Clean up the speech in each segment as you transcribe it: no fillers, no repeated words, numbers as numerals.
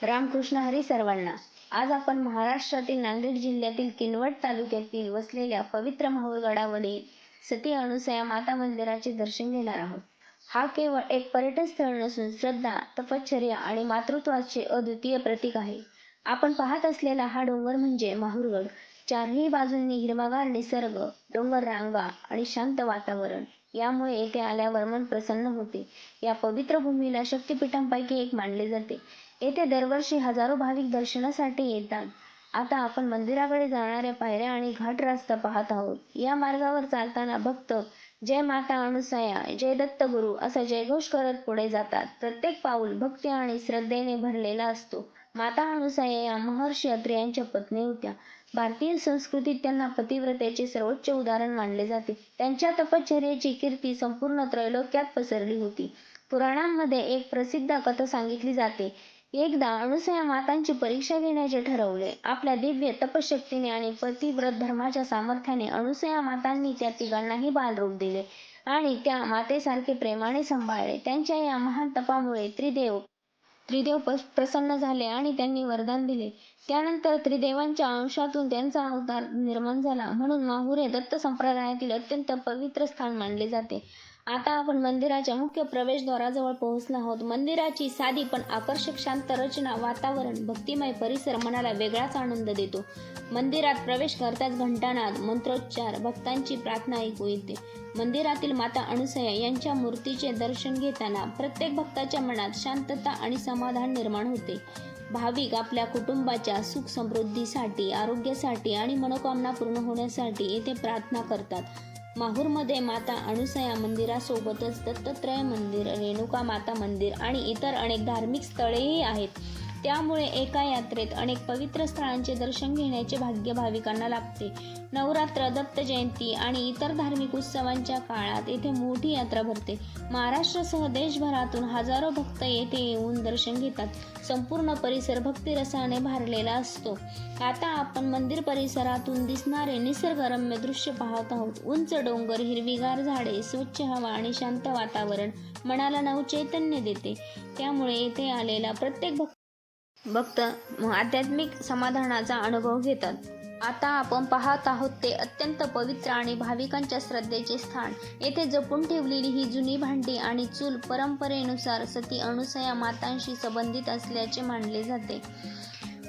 रामकृष्ण हरी सर्वांना. आज आपण महाराष्ट्रातील नांदेड जिल्ह्यातील किनवट तालुक्यातील वसलेल्या पवित्र माहूरगडावरील सती अनुसया माता मंदिराचे दर्शन घेणार आहोत. हा केवळ एक पर्यटन स्थळ नसून श्रद्धा, तपश्चर्या आणि मातृत्वाचे अद्वितीय प्रतीक आहे. आपण पाहत असलेला हा डोंगर म्हणजे माहूरगड. चारही बाजूंनी हिरवागार निसर्ग, डोंगर रांगा आणि शांत वातावरण यामुळे येथे आल्यावर मन प्रसन्न होते. या पवित्र भूमीला शक्तिपीठांपैकी एक मानले जाते. येथे दरवर्षी हजारो भाविक दर्शनासाठी येतात. आता आपण मंदिराकडे जाणाऱ्या पायऱ्या आणि घाट रस्ता पाहत आहोत. या मार्गावर चालताना भक्त जय माता अनुसया, जय दत्तगुरु असा जयघोष करत पुढे जातात. प्रत्येक पाऊल भक्ती आणि श्रद्धेने भरलेला असतो. माता अनुसया या महर्षी अत्रि यांच्या पत्नी होत्या. भारतीय संस्कृतीत त्यांना पतिव्रतेचे सर्वोच्च उदाहरण मानले जाते. त्यांच्या तपश्चर्येची कीर्ती संपूर्ण त्रैलोक्यात पसरली होती. पुराणांमध्ये एक प्रसिद्ध कथा सांगितली जाते. एकदा अनुसया मातांची परीक्षा घेण्याचे ठरवले. आपल्या दिव्य तपशक्तीने आणि पतिव्रत धर्माच्या सामर्थ्याने अनुसया मातांनी त्या तिघांनाही बालरूप दिले आणि त्या मातेसारखे प्रेमाने सांभाळले. त्यांच्या या महान तपामुळे त्रिदेव प्रसन्न झाले आणि त्यांनी वरदान दिले. त्यानंतर त्रिदेवांच्या अंशातून त्यांचा अवतार निर्माण झाला. म्हणून माहूर हे दत्त संप्रदायातील अत्यंत पवित्र स्थान मानले जाते. आता आपण मंदिराच्या मुख्य प्रवेशद्वाराजवळ पोहोचलो आहोत. मंदिराची साधी पण आकर्षक शांत रचना, वातावरण, भक्तिमय परिसर मनाला वेगळाच आनंद देतो. मंदिरात प्रवेश करताच घंटानाद, मंत्रोच्चार, भक्तांची प्रार्थना ऐकू येते. मंदिरातील माता अनुसया यांच्या मूर्तीचे दर्शन घेताना प्रत्येक भक्ताच्या मनात शांतता आणि समाधान निर्माण होते. भाविक आपल्या कुटुंबाच्या सुख समृद्धीसाठी, आरोग्यासाठी आणि मनोकामना पूर्ण होण्यासाठी येथे प्रार्थना करतात. माहूरमध्ये माता अनुसया मंदिरासोबतच दत्तात्रय मंदिर, रेणुका माता मंदिर आणि इतर अनेक धार्मिक स्थळेही आहेत. त्यामुळे एका यात्रेत अनेक पवित्र स्थळांचे दर्शन घेण्याचे भाग्य भाविकांना लाभते. नवरात्र, दत्त जयंती आणि इतर धार्मिक उत्सवांच्या काळात येथे मोठी यात्रा भरते. महाराष्ट्रासह देशभरातून हजारो भक्त येथे येऊन दर्शन घेतात. संपूर्ण परिसर भक्तिरसाने भारलेला असतो. आता आपण मंदिर परिसरातून दिसणारे निसर्गरम्य दृश्य पाहत आहोत. उंच डोंगर, हिरवीगार झाडे, स्वच्छ हवा आणि शांत वातावरण मनाला नवचैतन्य देते. त्यामुळे येथे आलेला प्रत्येक भक्त आध्यात्मिक समाधानाचा अनुभव घेतात. आता आपण पाहत आहोत ते अत्यंत पवित्र आणि भाविकांच्या श्रद्धेचे स्थान. येथे जपून ठेवलेली ही जुनी भांडी आणि चूल परंपरेनुसार सती अनुसया मातांशी संबंधित असल्याचे मानले जाते.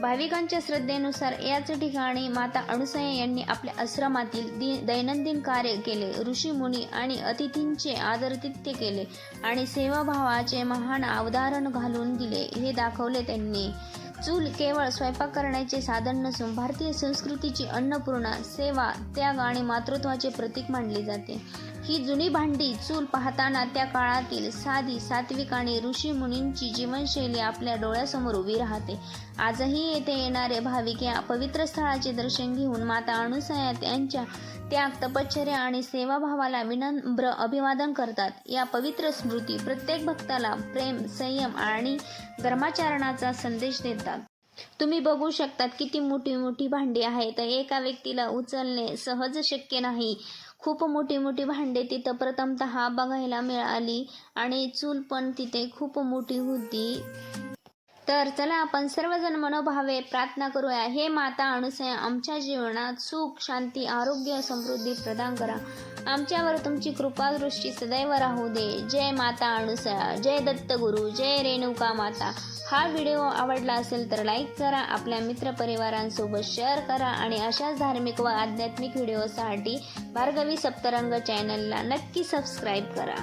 भाविकांच्या श्रद्धेनुसार याच ठिकाणी माता अनुसया यांनी आपल्या आश्रमातील दैनंदिन कार्य केले. ऋषी मुनी आणि अतिथींचे आदरातिथ्य केले आणि सेवाभावाचे महान अवधारण घालून दिले हे दाखवले त्यांनी. चूल केवळ स्वयंपाक करण्याचे साधन नसून भारतीय संस्कृतीची अन्नपूर्णा, सेवा, त्याग आणि मातृत्वाचे प्रतीक मानले जाते. ही जुनी भांडी चूल पाहताना त्या काळातील साधी, सात्विक आणि ऋषी मुनींची जीवनशैली आपल्या डोळ्यासमोर उभी राहते. आजही येथे येणारे भाविक या पवित्र स्थळाचे दर्शन घेऊन माता अनुसया यांच्या त्याग, तपश्चर्या आणि सेवाभावाला विनम्र अभिवादन करतात. या पवित्र स्मृती प्रत्येक भक्ताला प्रेम, संयम आणि धर्माचरणाचा संदेश देतात. तुम्ही बघू शकतात किती मोठी मोठी भांडी आहेत. एका व्यक्तीला उचलणे सहज शक्य नाही. खूप मोठी मोठी भांडे तिथं प्रथमतः बघायला मिळाली आणि चूल पण तिथे खूप मोठी होती. तर चला आपण सर्वजण मनोभावे प्रार्थना करूया. हे माता अनुसया, आमच्या जीवनात सुख, शांती, आरोग्य, समृद्धी प्रदान करा. आमच्यावर तुमची कृपादृष्टी सदैव राहू दे. जय माता अनुसया, जय दत्तगुरु, जय रेणुका माता. हा व्हिडिओ आवडला असेल तर लाईक करा, आपल्या मित्रपरिवारांसोबत शेअर करा आणि अशाच धार्मिक व आध्यात्मिक व्हिडिओसाठी भार्गवी सप्तरंग चॅनलला नक्की सबस्क्राईब करा.